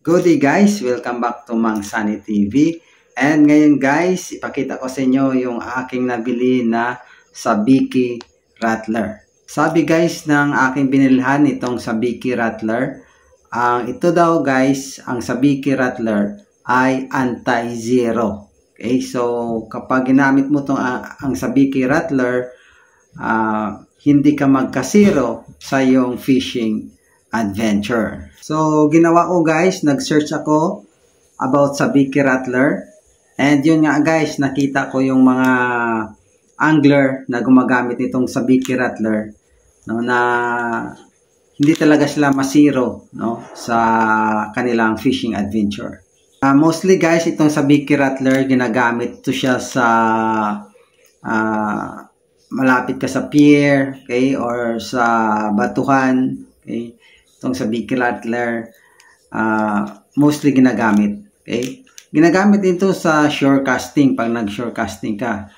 Good day guys, welcome back to Mang Sunny TV. And ngayon guys, ipakita ko sa inyo yung aking nabili na Sabiki Rattler. Sabi guys ng aking binilhan itong Sabiki Rattler, ito daw guys, ang Sabiki Rattler ay anti-zero. Okay, so kapag ginamit mo itong ang Sabiki Rattler, hindi ka magka-zero sa iyong fishing adventure. So, ginawa ko guys, nag-search ako about Sabiki Rattler. And yun nga guys, nakita ko yung mga angler na gumagamit nitong Sabiki Rattler, no, na hindi talaga sila masiro, no, sa kanilang fishing adventure. Mostly guys, itong Sabiki Rattler, ginagamit to siya sa malapit ka sa pier, okay, or sa batuhan, okay. Itong Sabiki Rattler, mostly ginagamit. Okay? Ginagamit ito sa shore casting. Pag nag-shore casting ka,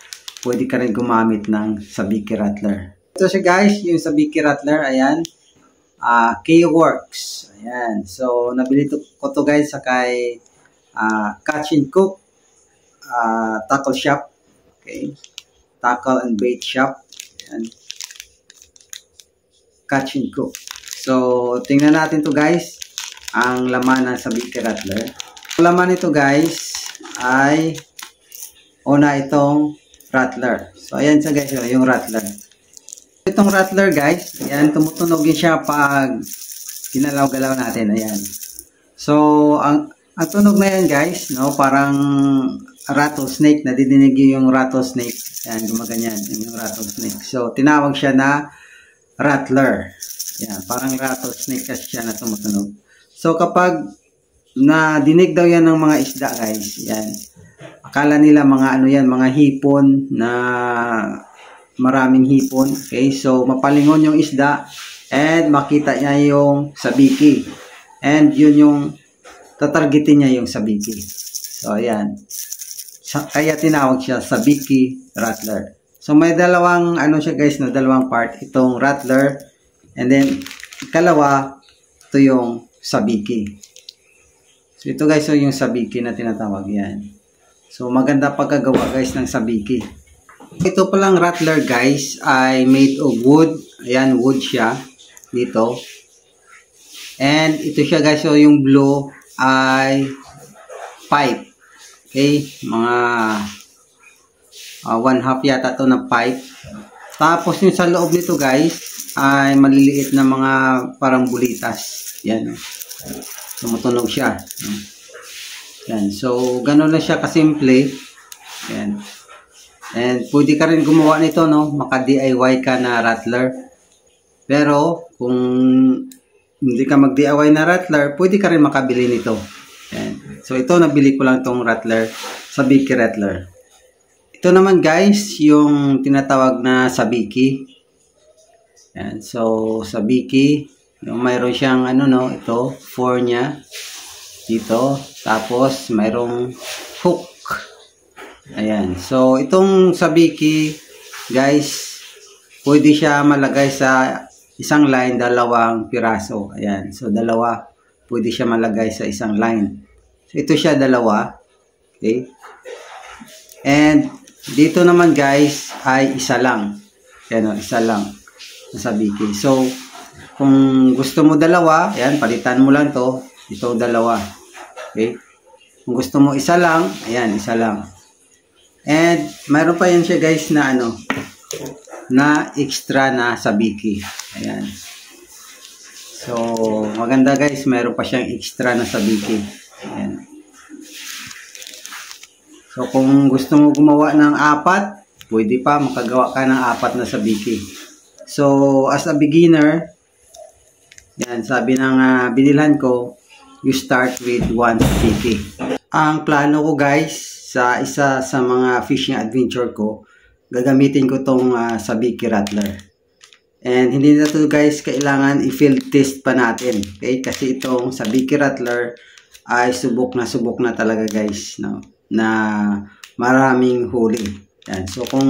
pwede ka rin gumamit ng Sabiki Rattler. Ito siya guys, yung Sabiki Rattler, ayan. K-Works. Ayan. So, nabili ko to guys sa kay Catch and Cook Tackle Shop. Okay? Tackle and Bait Shop. Ayan. Catch and Cook. So, tingnan natin to guys, ang laman ng Sabiki Rattler. Ang laman nito guys ay una itong Rattler. So, ayan siya guys, yung Rattler. Itong Rattler guys, ayan, tumutunog siya pag ginalaw-galaw natin. Ayan. So, ang tunog na yan guys, no, parang rattlesnake. Nadidinig yung rattlesnake. Ayan, gumaganyan yung rattlesnake. So, tinawag siya na Rattler. Yan, parang rattlesnake kasi siya na tumutunog. So, kapag nadinig daw yan ng mga isda, guys, yan, akala nila mga ano yan, mga hipon na maraming hipon. Okay, so, mapalingon yung isda and makita niya yung Sabiki. And yun yung tatargetin niya yung Sabiki. So, ayan. Kaya tinawag siya Sabiki Rattler. So, may dalawang, ano siya guys, no, dalawang part. Itong Rattler. And then, ikalawa, ito yung Sabiki. So, ito guys, so yung Sabiki na tinatawag yan. So, maganda pagkagawa guys ng Sabiki. Ito palang Rattler guys, ay made of wood. Ayan, wood siya. Dito. And, ito siya guys, so yung blue ay pipe. Okay, mga 1/2 yata to na pipe. Tapos, yung sa loob nito guys, ay maliliit na mga parang bulitas. Yan. Tumutunog siya. Yan. So, gano'n lang siya kasimple. Yan. And, pwede ka rin gumawa nito, no? Maka-DIY ka na Rattler. Pero, kung hindi ka mag-DIY na Rattler, pwede ka rin makabili nito. Yan. So, ito, nabili ko lang itong Rattler, Sabiki Rattler. Ito naman, guys, yung tinatawag na Sabiki. Yan. So, Sabiki, yung mayroon siyang ano, no, ito, 4 niya dito, tapos mayroong hook. Ayan. So, itong Sabiki, guys, pwede siya malagay sa isang line, 2 piraso. Ayan. So, 2, pwede siya malagay sa isang line. So, ito siya 2. Okay. And, dito naman, guys, ay isa lang. Ayan, o, isa lang. Sabiki. So, kung gusto mo 2, ayan, palitan mo lang to. Ito 2. Okay? Kung gusto mo isa lang, ayan, isa lang. And, mayroon pa yan siya guys na ano, na extra na Sabiki. Ayan. So, maganda guys, mayroon pa siyang extra na Sabiki. Ayan. So, kung gusto mo gumawa ng 4, pwede pa, makagawa ka ng 4 na Sabiki. So, as a beginner, yan, sabi ng binilhan ko, you start with 1 Sabiki. Ang plano ko guys, sa isa sa mga fishing adventure ko, gagamitin ko tong Sabiki Rattler. And hindi na to guys, kailangan i-field test pa natin. Okay? Kasi itong Sabiki Rattler ay subok na talaga guys, no? Na maraming huli. Yan. So, kung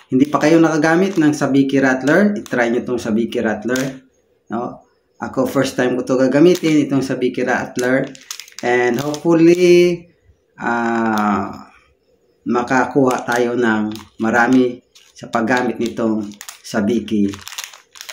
hindi pa kayo nakagamit ng Sabiki Rattler, i-try nyo itong Sabiki Rattler. No? Ako first time ko to gagamitin, itong Sabiki Rattler. And hopefully, makakuha tayo ng marami sa paggamit nitong Sabiki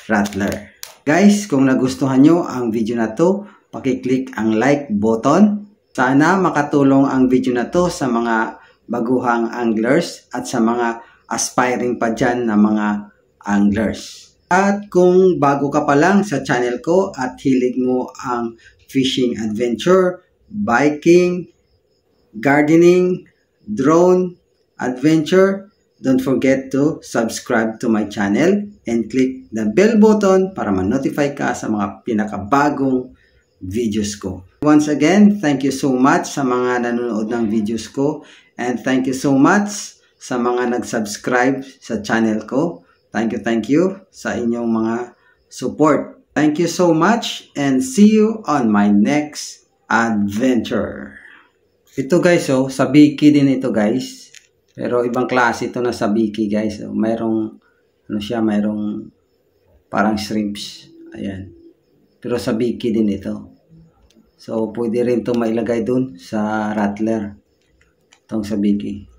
Rattler. Guys, kung nagustuhan nyo ang video na to, pakiclick ang like button. Sana makatulong ang video na to sa mga baguhang anglers at sa mga aspiring pa dyan na mga anglers. At kung bago ka pa lang sa channel ko at hilig mo ang fishing adventure, biking, gardening, drone adventure, don't forget to subscribe to my channel and click the bell button para ma-notify ka sa mga pinakabagong videos ko. Once again, thank you so much sa mga nanonood ng videos ko and thank you so much sa mga nag-subscribe sa channel ko. Thank you sa inyong mga support. Thank you so much and see you on my next adventure. Ito guys, Sabiki din ito guys. Pero ibang klase ito na Sabiki guys. Mayroong mayroong parang shrimps. Ayan. Pero Sabiki din ito. So pwede rin ito mailagay dun sa Rattler. Itong Sabiki.